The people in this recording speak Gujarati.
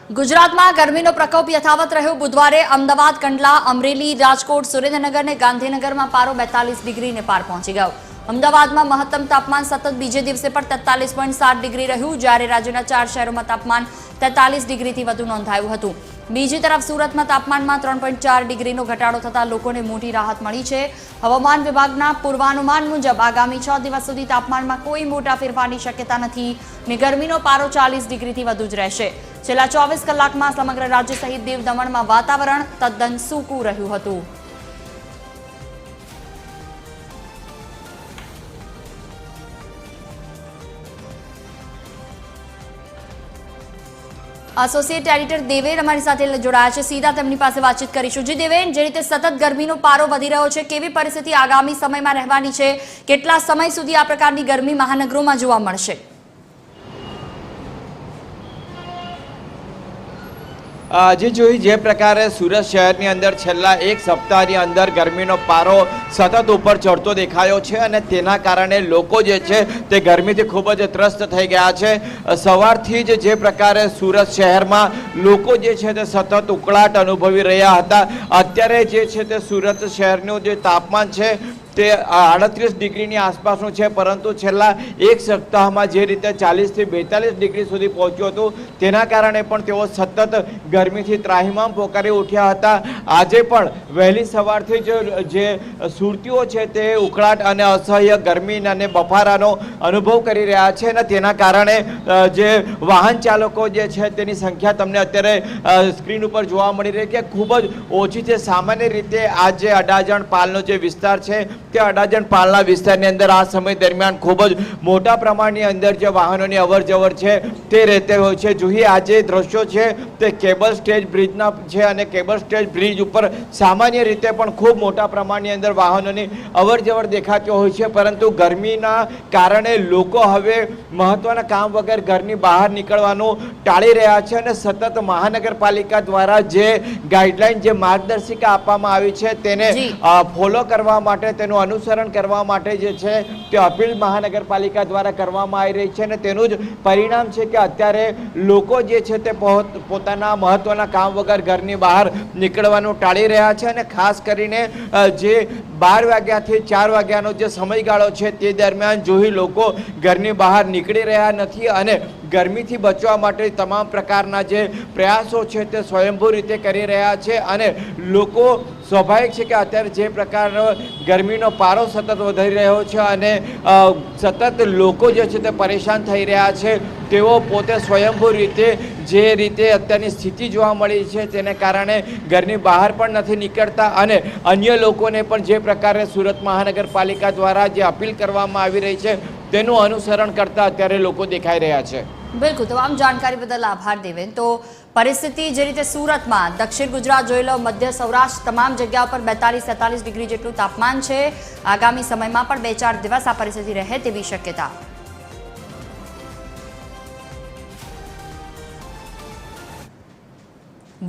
ગુજરાતમાં ગરમીનો પ્રકોપ યથાવત રહ્યો। બુધવારે અમદાવાદ, કંડલા, અમરેલી, રાજકોટ, સુરેન્દ્રનગર અને ગાંધીનગરમાં પારો 42 ડિગ્રીને પાર પહોંચી ગયો। અમદાવાદમાં મહત્તમ તાપમાન સતત બીજે દિવસે પણ 43.7 ડિગ્રી રહ્યું, જ્યારે રાજ્યના 4 શહેરોમાં તાપમાન 43 ડિગ્રીથી વધુ નોંધાયું હતું। બીજી તરફ સુરતમાં તાપમાનમાં 3.4 ડિગ્રીનો ઘટાડો થતાં લોકોને મોટી રાહત મળી છે। હવામાન વિભાગના પૂર્વાનુમાન મુજબ આગામી 6 દિવસ સુધી તાપમાનમાં કોઈ મોટા ફેરફારની શક્યતા નથી અને ગરમીનો પારો 40 ડિગ્રીથી વધુ જ રહેશે। છેલ્લા 24 કલાકમાં સમગ્ર રાજ્ય સહિત દીવ દમણમાં વાતાવરણ તદ્દન સૂકું રહ્યું હતું। એસોસિએટ એડિટર દેવેન અમારી સાથે જોડાયા છે। સીધા તેમની પાસે વાતચીત કરીશું। જી દેવેન, જે રીતે સતત ગરમીનો પારો વધી રહ્યો છે, કેવી પરિસ્થિતિ આગામી સમયમાં રહેવાની છે? કેટલા સમય સુધી આ પ્રકારની ગરમી મહાનગરોમાં જોવા મળશે? જે જોઈ જે પ્રકારે સુરત શહેરની અંદર છેલ્લા એક સપ્તાહની અંદર ગરમીનો પારો સતત ઉપર ચડતો દેખાયો છે અને તેના કારણે લોકો જે છે તે ગરમીથી ખૂબ જ ત્રસ્ત થઈ ગયા છે। સવારથી જ જે પ્રકારે સુરત શહેરમાં લોકો જે છે તે સતત ઉકળાટ અનુભવી રહ્યા હતા। અત્યારે જે છે તે સુરત શહેરનું જે તાપમાન છે તે 38 ડિગ્રીની આસપાસનું છે, પરંતુ છેલ્લા એક સપ્તાહમાં જે રીતે 40 થી 42 ડિગ્રી સુધી પહોંચ્યું હતું તેના કારણે પણ તેઓ સતત ગરમીથી ત્રાહિમામ પોકારી ઉઠ્યા હતા। આજે પણ વહેલી સવારથી જ જે સુરતીઓ છે તે ઉકળાટ અને અસહ્ય ગરમી અને બફારાનો અનુભવ કરી રહ્યા છે અને તેના કારણે જે વાહન ચાલકો જે છે તેની સંખ્યા તમને અત્યારે સ્ક્રીન ઉપર જોવા મળી રહી કે ખૂબ જ ઓછી છે। સામાન્ય રીતે આ જે અડાજણ પાલનો જે વિસ્તાર છે તે અડાજણ પાલના વિસ્તારની અંદર આ સમય દરમિયાન ખૂબ જ મોટા પ્રમાણની અંદર જે વાહનોની અવરજવર છે તે રહેતી હોય છે। જોઈએ આ જે દ્રશ્યો છે તે કેબલ સ્ટેજ બ્રિજના છે અને કેબલ સ્ટેજ બ્રિજ ઉપર સામાન્ય રીતે પણ ખૂબ મોટા પ્રમાણની અંદર વાહનોની અવરજવર દેખાતી હોય છે, પરંતુ ગરમીના કારણે લોકો હવે મહત્વના કામ વગર ઘરની બહાર નીકળવાનું ટાળી રહ્યા છે અને સતત મહાનગરપાલિકા દ્વારા જે ગાઈડલાઈન જે માર્ગદર્શિકા આપવામાં આવી છે તેને ફોલો કરવા માટે તેનું અનુસરણ કરવા માટે જે છે તે અપીલ મહાનગરપાલિકા દ્વારા કરવામાં આવી રહી છે અને તેનું જ પરિણામ છે કે અત્યારે લોકો જે છે તે પોતાના મહત્વના કામ વગર ઘરની બહાર નીકળવાનું ટાળી રહ્યા છે અને ખાસ કરીને જે 12 વાગ્યાથી 4 વાગ્યાનો જે સમયગાળો છે તે દરમિયાન જોઈ લોકો ઘરની બહાર નીકળી રહ્યા નથી અને ગરમીથી બચવા માટે તમામ પ્રકારના જે પ્રયાસો છે તે સ્વયંભૂ રીતે કરી રહ્યા છે અને લોકો સ્વાભાવિક છે કે અત્યારે જે પ્રકારનો ગરમીનો પારો સતત વધી રહ્યો છે અને સતત લોકો જે છે તે પરેશાન થઈ રહ્યા છે, તેઓ પોતે સ્વયંભૂ રીતે જે રીતે અત્યારની સ્થિતિ જોવા મળી છે તેને કારણે ઘરની બહાર પણ નથી નીકળતા અને અન્ય લોકોને પણ જે પ્રકારે સુરત મહાનગરપાલિકા દ્વારા જે અપીલ કરવામાં આવી રહી છે તેનું અનુસરણ કરતા અત્યારે લોકો દેખાઈ રહ્યા છે। બિલકુલ, તમામ જાણકારી બદલ આભાર દેવેન। તો પરિસ્થિતિ જે રીતે સુરતમાં, દક્ષિણ ગુજરાત જોઈ લો, મધ્ય સૌરાષ્ટ્ર તમામ જગ્યાઓ પર 42-43 ડિગ્રી જેટલું તાપમાન છે। આગામી સમયમાં પણ 2-4 દિવસ આ પરિસ્થિતિ રહે તેવી શક્યતા।